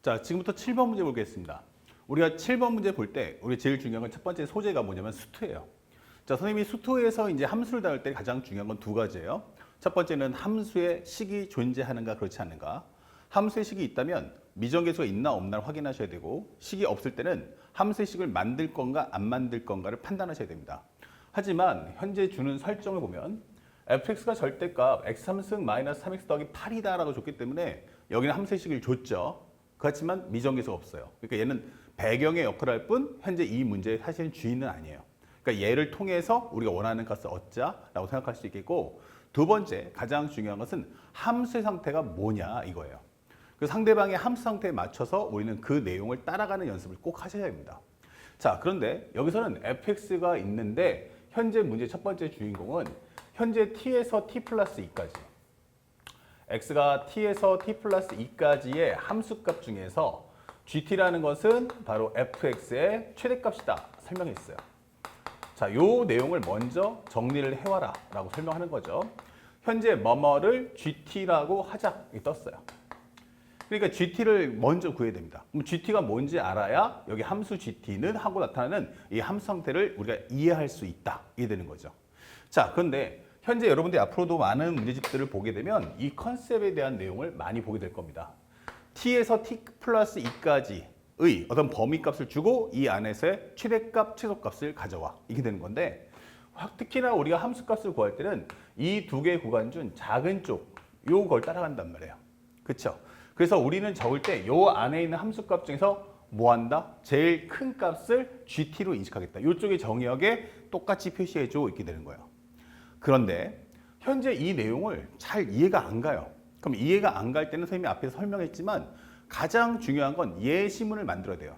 자, 지금부터 7번 문제 보겠습니다. 우리가 7번 문제 볼 때 우리 제일 중요한 건 첫 번째 소재가 뭐냐면 수투예요. 자, 선생님이 수투에서 이제 함수를 다룰 때 가장 중요한 건 두 가지예요. 첫 번째는 함수의 식이 존재하는가 그렇지 않은가. 함수의 식이 있다면 미정계수가 있나 없나를 확인하셔야 되고, 식이 없을 때는 함수의 식을 만들 건가 안 만들 건가를 판단하셔야 됩니다. 하지만 현재 주는 설정을 보면 fx가 절대값 x3승 마이너스 3x 더하기 8이다 라고 줬기 때문에 여기는 함수의 식을 줬죠. 그렇지만 미정계수가 없어요. 그러니까 얘는 배경의 역할을 할 뿐 현재 이 문제의 사실은 주인은 아니에요. 그러니까 얘를 통해서 우리가 원하는 값을 얻자라고 생각할 수 있겠고, 두 번째 가장 중요한 것은 함수의 상태가 뭐냐 이거예요. 그 상대방의 함수 상태에 맞춰서 우리는 그 내용을 따라가는 연습을 꼭 하셔야 됩니다. 자, 그런데 여기서는 fx가 있는데 현재 문제 첫 번째 주인공은 현재 t에서 t 플러스 2까지, x가 t에서 t 플러스 2까지의 함수값 중에서 gt라는 것은 바로 fx의 최대값이다 설명했어요. 자, 요 내용을 먼저 정리를 해와라 라고 설명하는 거죠. 현재 뭐뭐를 gt라고 하자 이 떴어요. 그러니까 gt를 먼저 구해야 됩니다. 그럼 gt가 뭔지 알아야 여기 함수 gt는 하고 나타나는 이 함수 상태를 우리가 이해할 수 있다 이게 되는 거죠. 자, 그런데 현재 여러분들이 앞으로도 많은 문제집들을 보게 되면 이 컨셉에 대한 내용을 많이 보게 될 겁니다. t에서 t 플러스 2까지의 어떤 범위값을 주고 이 안에서의 최대값, 최소값을 가져와 이렇게 되는 건데, 특히나 우리가 함수값을 구할 때는 이 두 개의 구간 중 작은 쪽 요걸 따라간단 말이에요. 그렇죠? 그래서 우리는 적을 때 요 안에 있는 함수값 중에서 뭐 한다? 제일 큰 값을 gt로 인식하겠다. 이쪽의 정의역에 똑같이 표시해줘 이렇게 되는 거예요. 그런데 현재 이 내용을 잘 이해가 안 가요. 그럼 이해가 안 갈 때는 선생님이 앞에서 설명했지만 가장 중요한 건 예시문을 만들어야 돼요.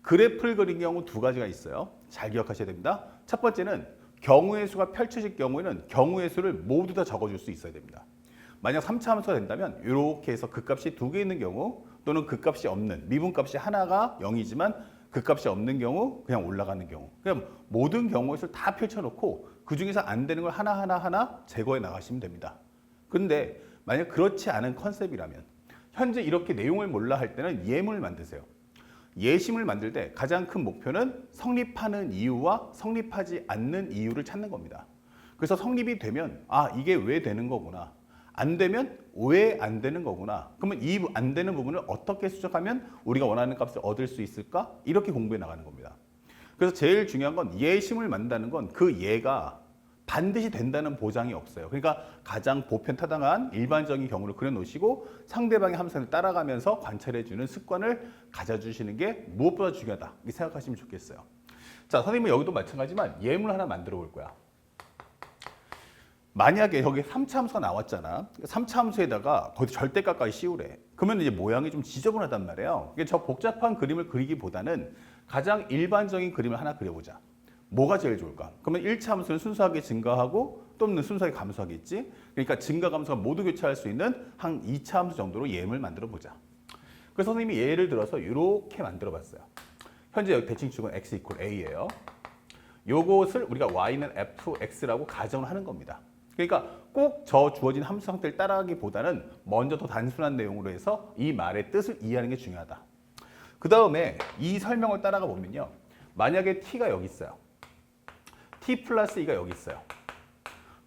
그래프를 그린 경우 두 가지가 있어요. 잘 기억하셔야 됩니다. 첫 번째는 경우의 수가 펼쳐질 경우에는 경우의 수를 모두 다 적어줄 수 있어야 됩니다. 만약 3차 함수가 된다면 이렇게 해서 그 값이 두 개 있는 경우, 또는 그 값이 없는 미분값이 하나가 0이지만 그 값이 없는 경우 그냥 올라가는 경우, 그냥 모든 경우의 수를 다 펼쳐놓고 그 중에서 안 되는 걸 하나하나 제거해 나가시면 됩니다. 그런데 만약 그렇지 않은 컨셉이라면 현재 이렇게 내용을 몰라 할 때는 예문을 만드세요. 예심을 만들 때 가장 큰 목표는 성립하는 이유와 성립하지 않는 이유를 찾는 겁니다. 그래서 성립이 되면 아, 이게 왜 되는 거구나. 안 되면 왜 안 되는 거구나. 그러면 이 안 되는 부분을 어떻게 수정하면 우리가 원하는 값을 얻을 수 있을까? 이렇게 공부해 나가는 겁니다. 그래서 제일 중요한 건 예심을 만든다는 건 그 예가 반드시 된다는 보장이 없어요. 그러니까 가장 보편타당한 일반적인 경우를 그려놓으시고 상대방의 함수를 따라가면서 관찰해주는 습관을 가져주시는 게 무엇보다 중요하다 이렇게 생각하시면 좋겠어요. 자, 선생님은 여기도 마찬가지지만 예문을 하나 만들어 볼 거야. 만약에 여기 3차 함수가 나왔잖아. 3차 함수에다가 거기 절대값까지 씌우래. 그러면 이제 모양이 좀 지저분하단 말이에요. 저 복잡한 그림을 그리기보다는 가장 일반적인 그림을 하나 그려보자. 뭐가 제일 좋을까? 그러면 1차 함수는 순수하게 증가하고 또는 순수하게 감소하겠지. 그러니까 증가 감소가 모두 교차할 수 있는 한 2차 함수 정도로 예문을 만들어 보자. 그래서 선생님이 예를 들어서 이렇게 만들어 봤어요. 현재 여기 대칭축은 x 이퀄 a예요. 요것을 우리가 y는 fx라고 가정을 하는 겁니다. 그러니까 꼭 저 주어진 함수 상태를 따라가기보다는 먼저 더 단순한 내용으로 해서 이 말의 뜻을 이해하는 게 중요하다. 그 다음에 이 설명을 따라가 보면요. 만약에 t가 여기 있어요. t 플러스 2가 여기 있어요.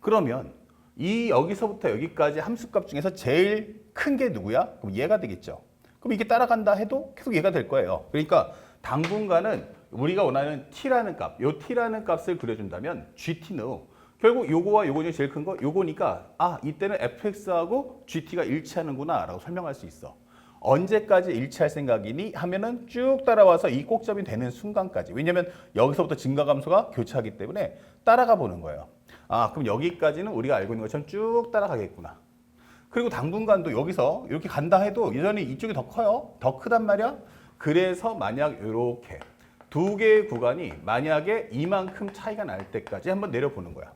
그러면 이 여기서부터 여기까지 함수값 중에서 제일 큰 게 누구야? 그럼 얘가 되겠죠. 그럼 이게 따라간다 해도 계속 얘가 될 거예요. 그러니까 당분간은 우리가 원하는 t라는 값, 요 t라는 값을 그려준다면 gt는 결국 요거와 요거 중에 제일 큰 거 요거니까 아, 이때는 fx하고 gt가 일치하는구나 라고 설명할 수 있어. 언제까지 일치할 생각이니 하면은 쭉 따라와서 이 꼭점이 되는 순간까지. 왜냐면 여기서부터 증가감소가 교차하기 때문에 따라가 보는 거예요. 아, 그럼 여기까지는 우리가 알고 있는 것처럼 쭉 따라가겠구나. 그리고 당분간도 여기서 이렇게 간다 해도 여전히 이쪽이 더 커요. 더 크단 말이야. 그래서 만약 이렇게 두 개의 구간이 만약에 이만큼 차이가 날 때까지 한번 내려보는 거야.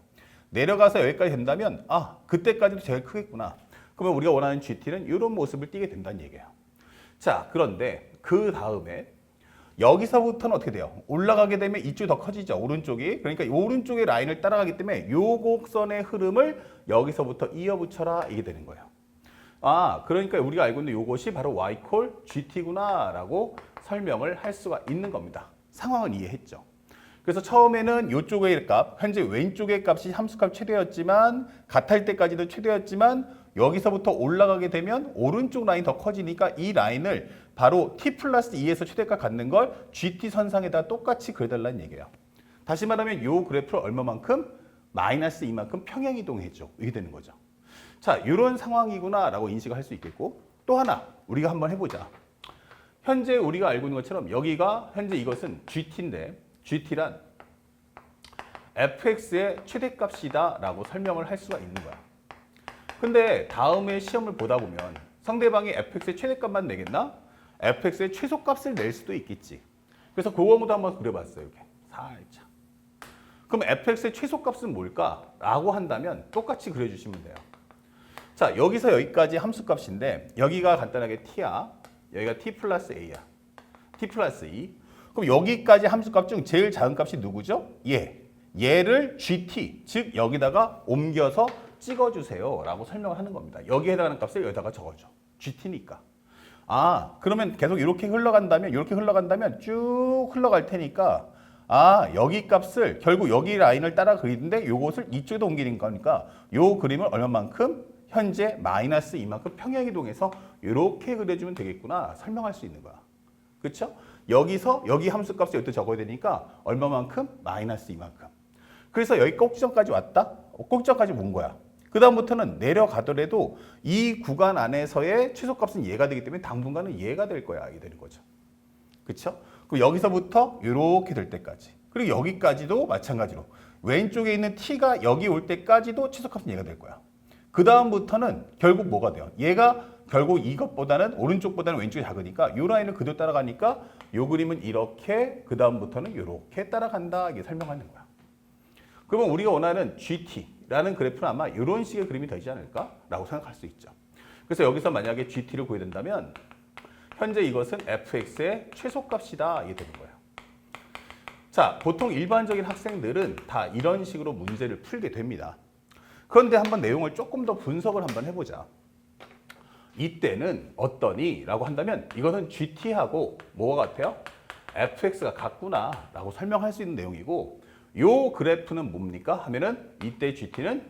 내려가서 여기까지 된다면 아, 그때까지도 제일 크겠구나. 그러면 우리가 원하는 GT는 이런 모습을 띠게 된다는 얘기예요. 자, 그런데 그 다음에 여기서부터는 어떻게 돼요? 올라가게 되면 이쪽이 더 커지죠. 오른쪽이. 그러니까 오른쪽의 라인을 따라가기 때문에 요 곡선의 흐름을 여기서부터 이어붙여라 이게 되는 거예요. 그러니까 우리가 알고 있는 이것이 바로 y 콜 gt구나라고 설명을 할 수가 있는 겁니다. 상황은 이해했죠. 그래서 처음에는 이쪽의 값, 현재 왼쪽의 값이 함수값 최대였지만 같을 때까지도 최대였지만 여기서부터 올라가게 되면 오른쪽 라인 더 커지니까 이 라인을 바로 t 플러스 2에서 최대값 갖는 걸 gt 선상에다 똑같이 그려달라는 얘기예요. 다시 말하면 이 그래프를 얼마만큼? 마이너스 2만큼 평행이동해줘. 이게 되는 거죠. 자, 이런 상황이구나 라고 인식을 할 수 있겠고, 또 하나 우리가 한번 해보자. 현재 우리가 알고 있는 것처럼 여기가 현재 이것은 gt인데 gt란 fx의 최대값이다 라고 설명을 할 수가 있는 거야. 근데 다음에 시험을 보다 보면 상대방이 fx의 최대값만 내겠나? fx의 최소값을 낼 수도 있겠지. 그래서 그거도 한번 그려봤어요. 이렇게 살짝. 그럼 fx의 최소값은 뭘까? 라고 한다면 똑같이 그려주시면 돼요. 자, 여기서 여기까지 함수값인데 여기가 간단하게 t야. 여기가 t 플러스 a야. t 플러스 2. 그럼 여기까지 함수값 중 제일 작은 값이 누구죠? 얘를 gt, 즉 여기다가 옮겨서 찍어주세요 라고 설명을 하는 겁니다. 여기에 해당하는 값을 여기다가 적어줘. gt니까. 그러면 계속 이렇게 흘러간다면 쭉 흘러갈 테니까 여기 값을 결국 여기 라인을 따라 그리는데 요것을 이쪽에도 옮기는 거니까 요 그림을 얼마만큼? 현재 마이너스 이만큼 평행이동해서 이렇게 그려주면 되겠구나 설명할 수 있는 거야. 그렇죠? 여기서 여기 함수값을 여기다 적어야 되니까 얼마만큼? 마이너스 이만큼. 그래서 여기 꼭지점까지 왔다? 꼭지점까지 온 거야. 그 다음부터는 내려가더라도 이 구간 안에서의 최소값은 얘가 되기 때문에 당분간은 얘가 될 거야. 이게 되는 거죠. 그렇죠? 그럼 여기서부터 이렇게 될 때까지. 그리고 여기까지도 마찬가지로 왼쪽에 있는 t가 여기 올 때까지도 최소값은 얘가 될 거야. 그 다음부터는 결국 뭐가 돼요? 얘가 결국 이것보다는 오른쪽보다는 왼쪽이 작으니까 이 라인을 그대로 따라가니까 이 그림은 이렇게 그 다음부터는 이렇게 따라간다 이게 설명하는 거야. 그러면 우리가 원하는 GT라는 그래프는 아마 이런 식의 그림이 되지 않을까라고 생각할 수 있죠. 그래서 여기서 만약에 GT를 구해야 된다면 현재 이것은 fx의 최소값이다 이게 되는 거예요. 자, 보통 일반적인 학생들은 다 이런 식으로 문제를 풀게 됩니다. 그런데 한번 내용을 조금 더 분석을 한번 해보자. 이때는 어떠니? 라고 한다면 이것은 GT하고 뭐가 같아요? fx가 같구나 라고 설명할 수 있는 내용이고 요 그래프는 뭡니까? 하면은 이때 GT는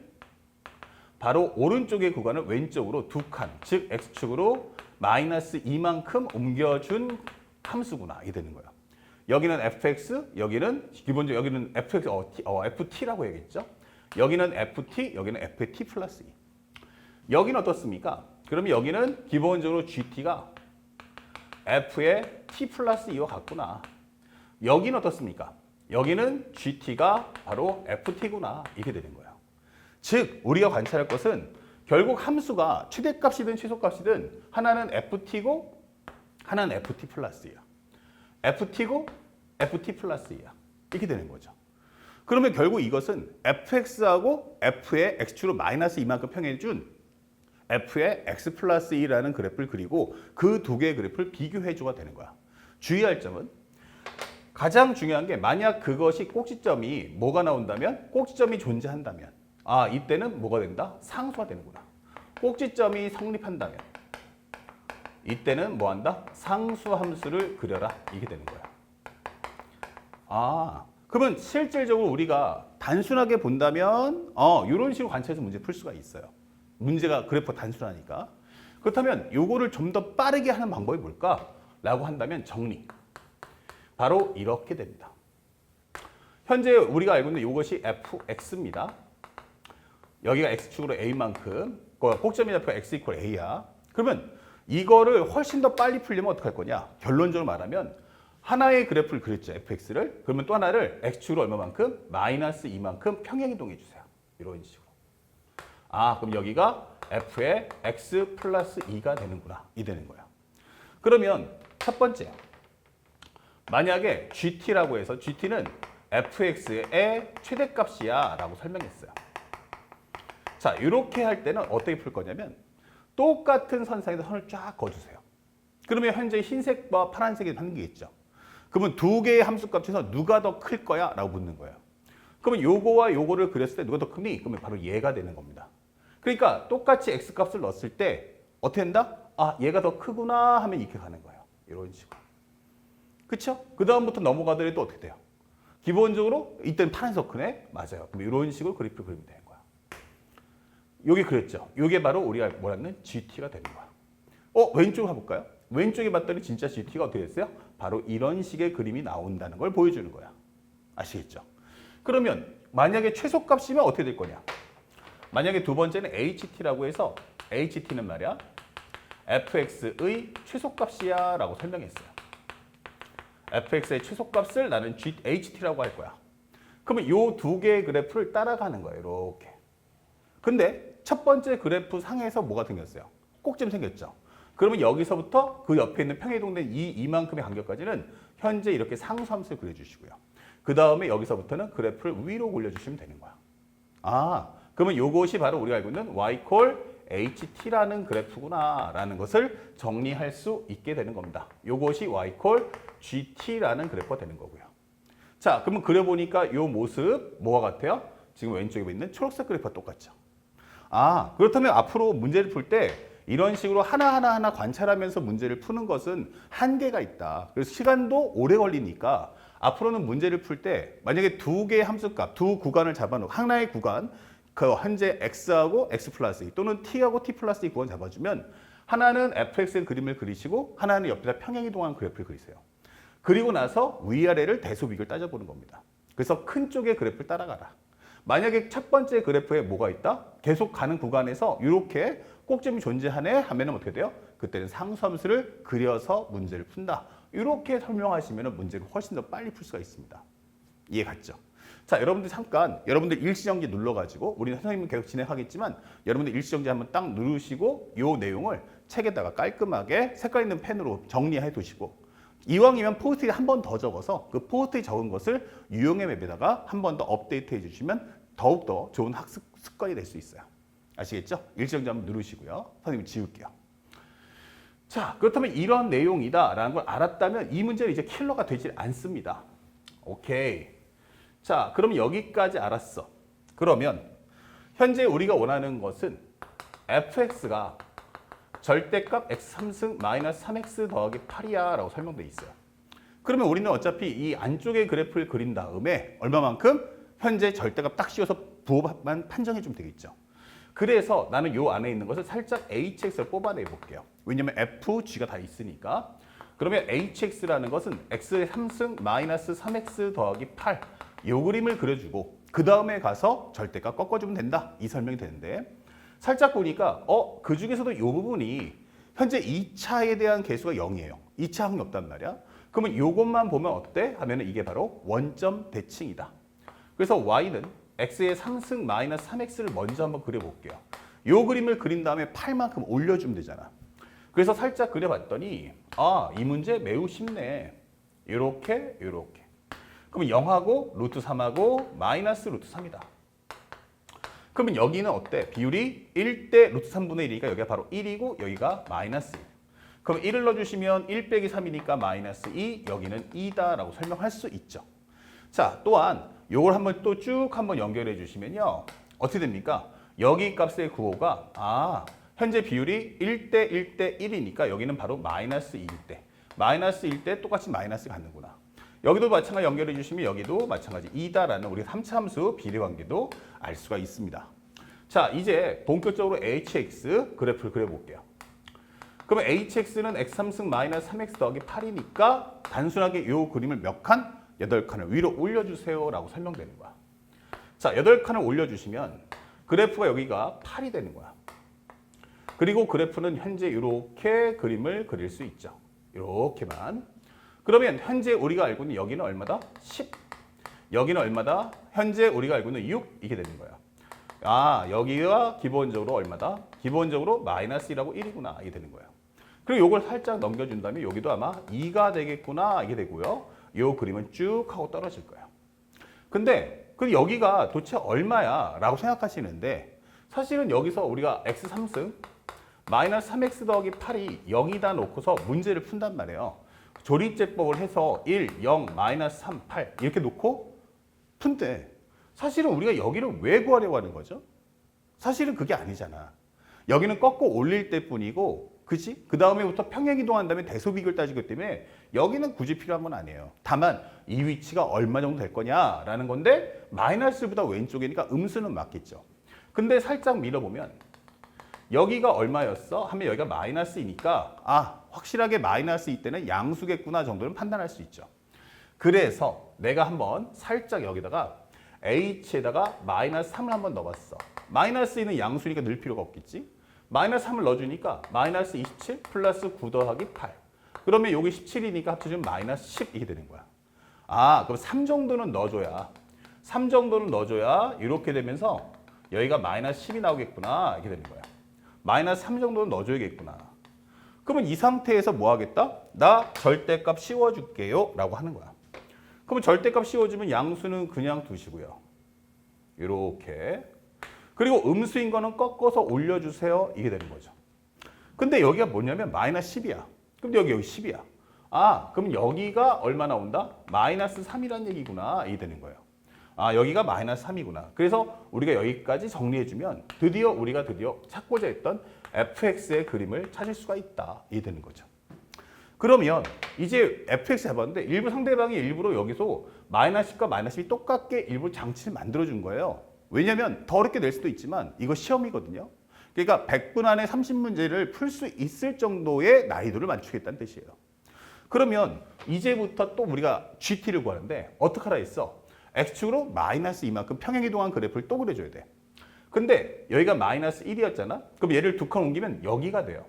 바로 오른쪽의 구간을 왼쪽으로 두 칸, 즉 x축으로 마이너스 2만큼 옮겨준 함수구나 이게 되는 거예요. 여기는 fx, 여기는 기본적으로 여기는 fx, ft라고 해야겠죠? 여기는 ft, 여기는 ft 플러스 2. 여기는 어떻습니까? 그러면 여기는 기본적으로 gt가 f의 t 플러스 2와 같구나. 여기는 어떻습니까? 여기는 gt가 바로 ft구나. 이렇게 되는 거예요. 즉 우리가 관찰할 것은 결국 함수가 최대값이든 최소값이든 하나는 ft고 하나는 ft 플러스 2야. ft고 ft 플러스 2야. 이렇게 되는 거죠. 그러면 결국 이것은 fx하고 f의 x축으로 마이너스 이만큼 평행해준 f의 x 플러스 2라는 그래프를 그리고 그 두 개의 그래프를 비교해줘가 되는 거야. 주의할 점은 가장 중요한 게 만약 그것이 꼭지점이 뭐가 나온다면 꼭지점이 존재한다면 이때는 뭐가 된다? 상수가 되는구나. 꼭지점이 성립한다면 이때는 뭐 한다? 상수 함수를 그려라. 이게 되는 거야. 그러면 실질적으로 우리가 단순하게 본다면 이런 식으로 관찰해서 문제 풀 수가 있어요. 문제가 그래프가 단순하니까. 그렇다면 요거를 좀 더 빠르게 하는 방법이 뭘까? 라고 한다면 정리. 바로 이렇게 됩니다. 현재 우리가 알고 있는 이것이 fx입니다. 여기가 x축으로 a만큼 꼭점이 잡혀 x 이퀄 a야. 그러면 이거를 훨씬 더 빨리 풀려면 어떻게 할 거냐? 결론적으로 말하면 하나의 그래프를 그렸죠. fx를. 그러면 또 하나를 x축으로 얼마만큼? 마이너스 2만큼 평행이동해 주세요. 이런 식으로. 그럼 여기가 f의 x 플러스 2가 되는구나. 이 되는 거야. 그러면 첫 번째. 만약에 gt라고 해서 gt는 fx의 최대값이야 라고 설명했어요. 자, 이렇게 할 때는 어떻게 풀 거냐면 똑같은 선상에서 선을 쫙 그어주세요. 그러면 현재 흰색과 파란색이 하는 게 있죠. 그러면 두 개의 함수값 중에서 누가 더 클 거야? 라고 묻는 거예요. 그러면 요거와 요거를 그렸을 때 누가 더 크니? 그러면 바로 얘가 되는 겁니다. 그러니까 똑같이 x값을 넣었을 때 어떻게 된다? 아, 얘가 더 크구나 하면 이렇게 가는 거예요. 이런 식으로. 그쵸? 그 다음부터 넘어가더니 또 어떻게 돼요? 기본적으로 이때는 파란 서클에 맞아요. 그럼 이런 식으로 그래프를 그리면 되는 거야. 요게 그랬죠. 요게 바로 우리가 뭐라는 GT가 되는 거야. 왼쪽 가볼까요? 왼쪽에 봤더니 진짜 GT가 어떻게 됐어요? 바로 이런 식의 그림이 나온다는 걸 보여주는 거야. 아시겠죠? 그러면 만약에 최소값이면 어떻게 될 거냐? 만약에 두 번째는 HT라고 해서 HT는 말이야 fx의 최소값이야 라고 설명했어요. fx의 최소값을 나는 HT라고 할 거야. 그러면 이 두 개의 그래프를 따라가는 거예요. 이렇게. 근데 첫 번째 그래프 상에서 뭐가 생겼어요? 꼭지점 생겼죠. 그러면 여기서부터 그 옆에 있는 평행이동된 이만큼의 간격까지는 현재 이렇게 상수함수를 그려주시고요. 그 다음에 여기서부터는 그래프를 위로 올려주시면 되는 거야. 아, 그러면 이것이 바로 우리가 알고 있는 y HT라는 그래프구나 라는 것을 정리할 수 있게 되는 겁니다. 이것이 y GT라는 그래프가 되는 거고요. 자, 그러면 그려보니까 이 모습 뭐가 같아요? 지금 왼쪽에 있는 초록색 그래프가 똑같죠. 아, 그렇다면 앞으로 문제를 풀 때 이런 식으로 하나하나 관찰하면서 문제를 푸는 것은 한계가 있다. 그래서 시간도 오래 걸리니까 앞으로는 문제를 풀 때 만약에 두 개의 함수값, 두 구간을 잡아놓고 하나의 구간, 그 현재 x하고 x 플러스 2 또는 t하고 t 플러스 2 구간 잡아주면 하나는 fx의 그림을 그리시고 하나는 옆에다 평행이동한 그래프를 그리세요. 그리고 나서 위아래를 대소 비교를 따져보는 겁니다. 그래서 큰 쪽의 그래프를 따라가라. 만약에 첫 번째 그래프에 뭐가 있다? 계속 가는 구간에서 이렇게 꼭지점이 존재하네 하면 어떻게 돼요? 그때는 상수함수를 그려서 문제를 푼다. 이렇게 설명하시면 문제를 훨씬 더 빨리 풀 수가 있습니다. 이해 갔죠? 자, 여러분들 잠깐 여러분들 일시정지 눌러가지고 우리는 선생님은 계속 진행하겠지만 여러분들 일시정지 한번 딱 누르시고 이 내용을 책에다가 깔끔하게 색깔 있는 펜으로 정리해 두시고 이왕이면 포스트잇 한 번 더 적어서 그 포스트잇 적은 것을 유형의 맵에다가 한 번 더 업데이트 해주시면 더욱더 좋은 학습 습관이 될 수 있어요. 아시겠죠? 일시정지 한번 누르시고요. 선생님이 지울게요. 자, 그렇다면 이런 내용이다라는 걸 알았다면 이 문제는 이제 킬러가 되질 않습니다. 오케이. 자, 그럼 여기까지 알았어. 그러면 현재 우리가 원하는 것은 fx가 절대값 x3승 마이너스 3x 더하기 8이야 라고 설명되어 있어요. 그러면 우리는 어차피 이 안쪽의 그래프를 그린 다음에 얼마만큼 현재 절대값 딱 씌워서 부호만 판정해 주면 되겠죠. 그래서 나는 요 안에 있는 것을 살짝 hx를 뽑아내 볼게요. 왜냐면 f, g가 다 있으니까. 그러면 hx라는 것은 x의 3승 마이너스 3x 더하기 8 요 그림을 그려주고 그 다음에 가서 절대값 꺾어주면 된다. 이 설명이 되는데 살짝 보니까 그 중에서도 이 부분이 현재 2차에 대한 개수가 0이에요. 2차 항이 없단 말이야. 그러면 이것만 보면 어때? 하면 이게 바로 원점 대칭이다. 그래서 y는 x의 3승 마이너스 3x를 먼저 한번 그려볼게요. 이 그림을 그린 다음에 8만큼 올려주면 되잖아. 그래서 살짝 그려봤더니 이 문제 매우 쉽네. 이렇게. 그러면 0하고 루트 3하고 마이너스 루트 3이다. 그러면 여기는 어때? 비율이 1대 루트 3분의 1이니까 여기가 바로 1이고 여기가 마이너스 1. 그럼 1을 넣어주시면 1 빼기 3이니까 마이너스 2, 여기는 2다라고 설명할 수 있죠. 자, 또한 이걸 한번 또 쭉 한번 연결해 주시면요. 어떻게 됩니까? 여기 값의 구호가 현재 비율이 1대 1대 1이니까 여기는 바로 마이너스 2일 때. 마이너스 1 때 똑같이 마이너스 갖는구나. 여기도 마찬가지 연결해 주시면 여기도 마찬가지 2다라는 우리 3차 함수 비례 관계도 알 수가 있습니다. 자, 이제 본격적으로 hx 그래프를 그려볼게요. 그러면 hx는 x3승 마이너스 3x 더하기 8이니까 단순하게 이 그림을 몇 칸? 8칸을 위로 올려주세요 라고 설명되는 거야. 자, 8칸을 올려주시면 그래프가 여기가 8이 되는 거야. 그리고 그래프는 현재 이렇게 그림을 그릴 수 있죠. 이렇게만. 그러면 현재 우리가 알고 있는 여기는 얼마다? 10. 여기는 얼마다? 현재 우리가 알고 있는 6. 이게 되는 거야. 여기가 기본적으로 얼마다? 기본적으로 마이너스 1하고 1이구나. 이게 되는 거예요. 그리고 이걸 살짝 넘겨준 다음에 여기도 아마 2가 되겠구나. 이게 되고요. 이 그림은 쭉 하고 떨어질 거예요. 근데 여기가 도대체 얼마야? 라고 생각하시는데 사실은 여기서 우리가 x3승 마이너스 3x 더하기 8이 0이다 놓고서 문제를 푼단 말이에요. 조리제법을 해서 1, 0, 마이너스 3, 8 이렇게 놓고 푼대. 사실은 우리가 여기를 왜 구하려고 하는 거죠? 사실은 그게 아니잖아. 여기는 꺾고 올릴 때뿐이고, 그지? 그 다음에부터 평행 이동한 다음에 대소비를 따지기 때문에 여기는 굳이 필요한 건 아니에요. 다만 이 위치가 얼마 정도 될 거냐라는 건데 마이너스보다 왼쪽이니까 음수는 맞겠죠. 근데 살짝 밀어보면 여기가 얼마였어? 하면 여기가 마이너스이니까 확실하게 마이너스 이때는 양수겠구나 정도는 판단할 수 있죠. 그래서 내가 한번 살짝 여기다가 h에다가 마이너스 3을 한번 넣어봤어. 마이너스는 양수니까 넣을 필요가 없겠지. 마이너스 3을 넣어주니까 마이너스 27 플러스 9 더하기 8. 그러면 여기 17이니까 합쳐지면 마이너스 10 이게 되는 거야. 그럼 3 정도는 넣어줘야 3 정도는 넣어줘야 이렇게 되면서 여기가 마이너스 10이 나오겠구나 이렇게 되는 거야. 마이너스 3 정도는 넣어줘야겠구나. 그러면 이 상태에서 뭐 하겠다? 나 절대값 씌워줄게요 라고 하는 거야. 그러면 절대값 씌워주면 양수는 그냥 두시고요. 이렇게. 그리고 음수인 거는 꺾어서 올려주세요. 이게 되는 거죠. 근데 여기가 뭐냐면 마이너스 10이야. 그럼 여기 10이야. 그럼 여기가 얼마 나온다? 마이너스 3이란 얘기구나. 이게 되는 거예요. 여기가 마이너스 3이구나. 그래서 우리가 여기까지 정리해주면 우리가 드디어 찾고자 했던 fx의 그림을 찾을 수가 있다. 이게 되는 거죠. 그러면 이제 fx 해봤는데 상대방이 일부러 여기서 마이너스 10과 마이너스 10이 똑같게 일부러 장치를 만들어준 거예요. 왜냐면 더 어렵게 낼 수도 있지만 이거 시험이거든요. 그러니까 100분 안에 30문제를 풀 수 있을 정도의 난이도를 맞추겠다는 뜻이에요. 그러면 이제부터 또 우리가 GT를 구하는데 어떻게 하라 했어? X축으로 마이너스 이만큼 평행이동한 그래프를 또 그려줘야 돼. 근데 여기가 마이너스 1이었잖아? 그럼 얘를 두 칸 옮기면 여기가 돼요.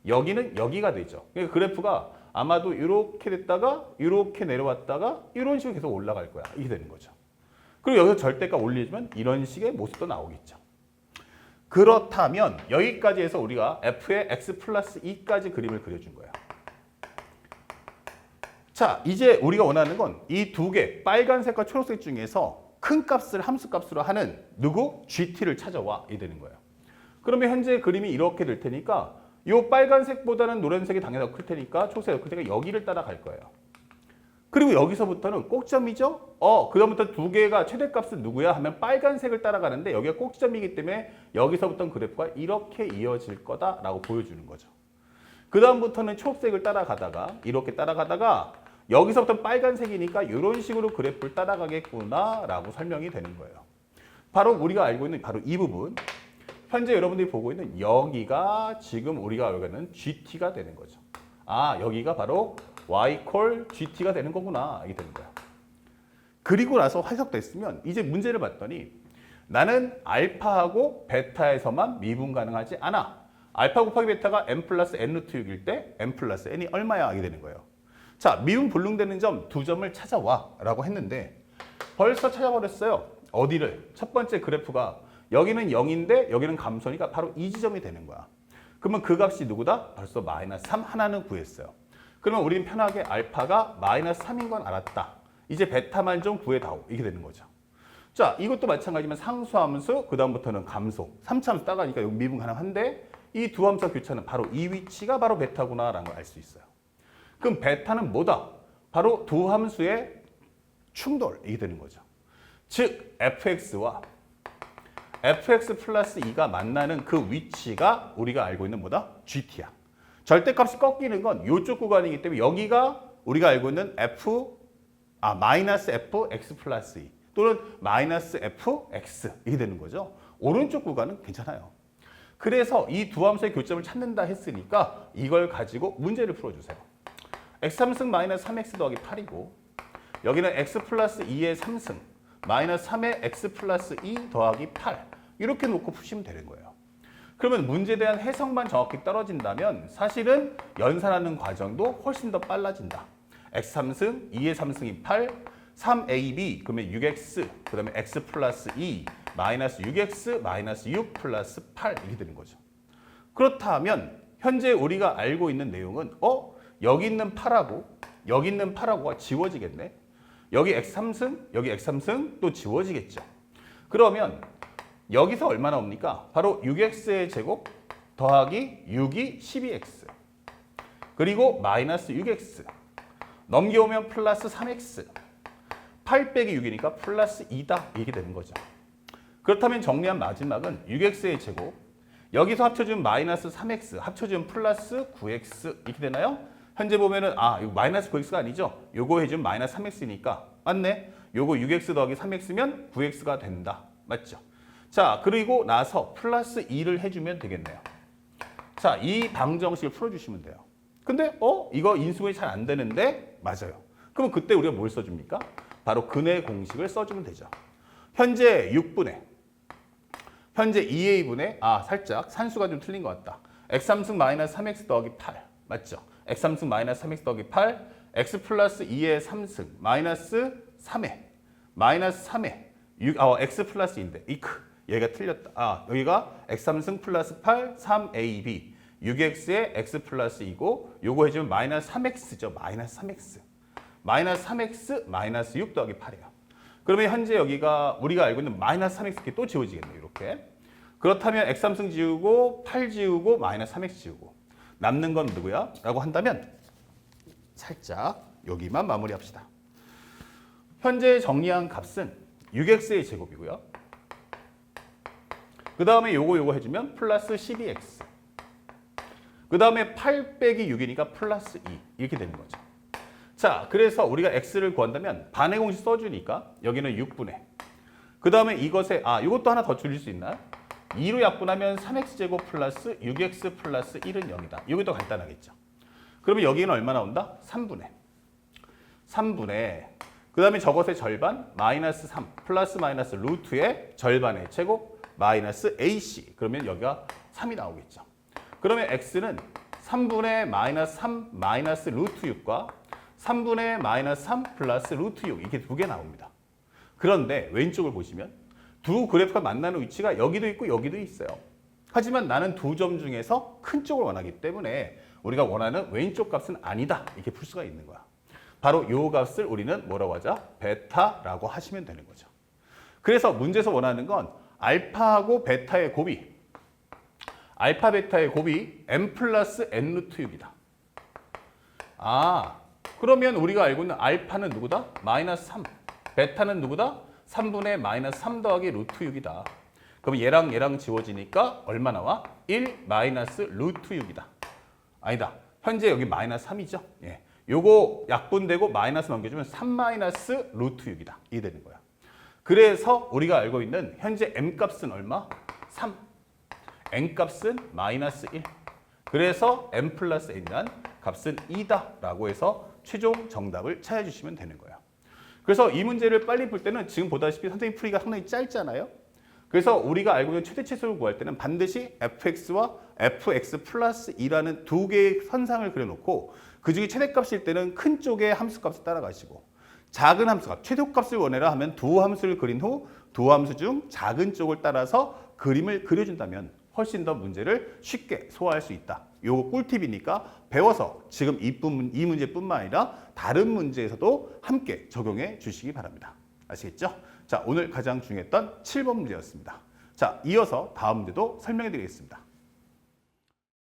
여기는 여기가 되죠. 그러니까 그래프가 아마도 이렇게 됐다가 이렇게 내려왔다가 이런 식으로 계속 올라갈 거야. 이게 되는 거죠. 그리고 여기서 절대값 올리면 이런 식의 모습도 나오겠죠. 그렇다면 여기까지 해서 우리가 f의 x 플러스 2까지 그림을 그려준 거야. 자, 이제 우리가 원하는 건 이 두 개, 빨간색과 초록색 중에서 큰 값을 함수값으로 하는 누구? GT를 찾아와. 이 되는 거예요. 그러면 현재 그림이 이렇게 될 테니까 이 빨간색보다는 노란색이 당연히 더 클 테니까 초록색이 더 클 테니까 여기를 따라갈 거예요. 그리고 여기서부터는 꼭점이죠? 그 다음부터 두 개가 최대값은 누구야? 하면 빨간색을 따라가는데 여기가 꼭점이기 때문에 여기서부터는 그래프가 이렇게 이어질 거다라고 보여주는 거죠. 그 다음부터는 초록색을 따라가다가 이렇게 따라가다가 여기서부터 빨간색이니까 이런 식으로 그래프를 따라가겠구나라고 설명이 되는 거예요. 바로 우리가 알고 있는 바로 이 부분. 현재 여러분들이 보고 있는 여기가 지금 우리가 알고 있는 GT가 되는 거죠. 여기가 바로 y 콜 GT가 되는 거구나. 이게 되는 거야. 그리고 나서 해석됐으면 이제 문제를 봤더니 나는 알파하고 베타에서만 미분 가능하지 않아. 알파 곱하기 베타가 n 플러스 n 루트 6일 때 n 플러스 n이 얼마야? 하게 되는 거예요. 자, 미분 불능되는 점 두 점을 찾아와 라고 했는데 벌써 찾아버렸어요. 어디를? 첫 번째 그래프가 여기는 0인데 여기는 감소니까 바로 이 지점이 되는 거야. 그러면 그 값이 누구다? 벌써 마이너스 3 하나는 구했어요. 그러면 우리는 편하게 알파가 마이너스 3인 건 알았다. 이제 베타만 좀 구해다오. 이게 되는 거죠. 자, 이것도 마찬가지지만 상수함수, 그 다음부터는 감소. 3차 함수 따가니까 여기 미분 가능한데 이 두 함수의 교차는 바로 이 위치가 바로 베타구나라는 걸 알 수 있어요. 그럼 베타는 뭐다? 바로 두 함수의 충돌. 이게 되는 거죠. 즉, fx와 fx 플러스 2가 만나는 그 위치가 우리가 알고 있는 뭐다? GT야. 절대값이 꺾이는 건 이쪽 구간이기 때문에 여기가 우리가 알고 있는 마이너스 fx 플러스 2 또는 마이너스 fx 이게 되는 거죠. 오른쪽 구간은 괜찮아요. 그래서 이 두 함수의 교점을 찾는다 했으니까 이걸 가지고 문제를 풀어주세요. x 3승 마이너스 3x 더하기 8이고 여기는 x 플러스 2의 3승 마이너스 3의 x 플러스 2 더하기 8 이렇게 놓고 푸시면 되는 거예요. 그러면 문제에 대한 해석만 정확히 떨어진다면 사실은 연산하는 과정도 훨씬 더 빨라진다. x 3승, 2의 3승이 8, 3ab 그러면 6x 그 다음에 x 플러스 2 마이너스 6x 마이너스 6 플러스 8 이렇게 되는 거죠. 그렇다면 현재 우리가 알고 있는 내용은 여기 있는 8하고 여기 있는 8하고가 지워지겠네. 여기 x 3승 여기 x 3승 또 지워지겠죠. 그러면 여기서 얼마 나옵니까? 바로 6x의 제곱 더하기 6이 12x 그리고 마이너스 6x 넘겨오면 플러스 3x 8 빼기 6이니까 플러스 2다 이게 되는 거죠. 그렇다면 정리한 마지막은 6x의 제곱 여기서 합쳐주면 마이너스 3x, 합쳐주면 플러스 9x 이렇게 되나요? 현재 보면은 이거 마이너스 9x가 아니죠? 요거 해주면 마이너스 3x니까 맞네? 요거 6x 더하기 3x면 9x가 된다. 맞죠? 자, 그리고 나서 플러스 2를 해주면 되겠네요. 자, 이 방정식을 풀어주시면 돼요. 근데 이거 인수분해 잘 안 되는데 맞아요. 그럼 그때 우리가 뭘 써줍니까? 바로 근의 공식을 써주면 되죠. 현재 6분의 현재 2a분의 살짝 산수가 좀 틀린 것 같다. x3승 마이너스 3x 더하기 8 맞죠? x3승 마이너스 3x 더하기 8 x 플러스 2의 3승 마이너스 3에 마이너스 3에 x 플러스 2인데 얘가 틀렸다. 여기가 x3승 플러스 8 3ab 6x에 x 플러스 2고 요거 해주면 마이너스 3x죠. 마이너스 3x 마이너스 3x 마이너스 6 더하기 8이에요. 그러면 현재 여기가 우리가 알고 있는 마이너스 3x 또 지워지겠네요. 이렇게. 그렇다면 x3승 지우고 8 지우고 마이너스 3x 지우고 남는 건 누구야? 라고 한다면 살짝 여기만 마무리합시다. 현재 정리한 값은 6x의 제곱이고요. 그 다음에 요거 해주면 플러스 12x. 그 다음에 8 빼기 6이니까 플러스 2 이렇게 되는 거죠. 자, 그래서 우리가 x를 구한다면 반의 공식 써주니까 여기는 6분의. 그 다음에 이것에 이것도 하나 더 줄일 수 있나요? 2로 약분하면 3x제곱 플러스 6x 플러스 1은 0이다. 이게 더 간단하겠죠. 그러면 여기는 얼마 나온다? 3분의. 3분의. 그 다음에 저것의 절반 마이너스 3 플러스 마이너스 루트의 절반의 제곱 마이너스 ac. 그러면 여기가 3이 나오겠죠. 그러면 x는 3분의 마이너스 3 마이너스 루트 6과 3분의 마이너스 3 플러스 루트 6 이게 두 개 나옵니다. 그런데 왼쪽을 보시면 두 그래프가 만나는 위치가 여기도 있고 여기도 있어요. 하지만 나는 두 점 중에서 큰 쪽을 원하기 때문에 우리가 원하는 왼쪽 값은 아니다. 이렇게 풀 수가 있는 거야. 바로 이 값을 우리는 뭐라고 하자? 베타라고 하시면 되는 거죠. 그래서 문제에서 원하는 건 알파하고 베타의 곱이 알파 베타의 곱이 n 플러스 n 루트 6이다. 그러면 우리가 알고 있는 알파는 누구다? 마이너스 3. 베타는 누구다? 3분의 마이너스 3 더하기 루트 6이다. 그럼 얘랑 지워지니까 얼마 나와? 1 마이너스 루트 6이다. 아니다. 현재 여기 마이너스 3이죠? 예. 요거 약분되고 마이너스 넘겨주면 3 마이너스 루트 6이다. 이게 되는 거야. 그래서 우리가 알고 있는 현재 m 값은 얼마? 3. n 값은 마이너스 1. 그래서 m 플러스 n이란 값은 2다 라고 해서 최종 정답을 찾아주시면 되는 거예요. 그래서 이 문제를 빨리 풀 때는 지금 보다시피 선생님 풀이가 상당히 짧잖아요. 그래서 우리가 알고 있는 최대치수를 구할 때는 반드시 fx와 fx 플러스 2라는 두 개의 선상을 그려놓고 그 중에 최대값일 때는 큰 쪽의 함수값을 따라가시고 작은 함수값, 최소값을 원해라 하면 두 함수를 그린 후 두 함수 중 작은 쪽을 따라서 그림을 그려준다면 훨씬 더 문제를 쉽게 소화할 수 있다. 요거 꿀팁이니까 배워서 지금 이 문제뿐만 아니라 다른 문제에서도 함께 적용해 주시기 바랍니다. 아시겠죠? 자, 오늘 가장 중요했던 7번 문제였습니다. 자, 이어서 다음 문제도 설명해 드리겠습니다.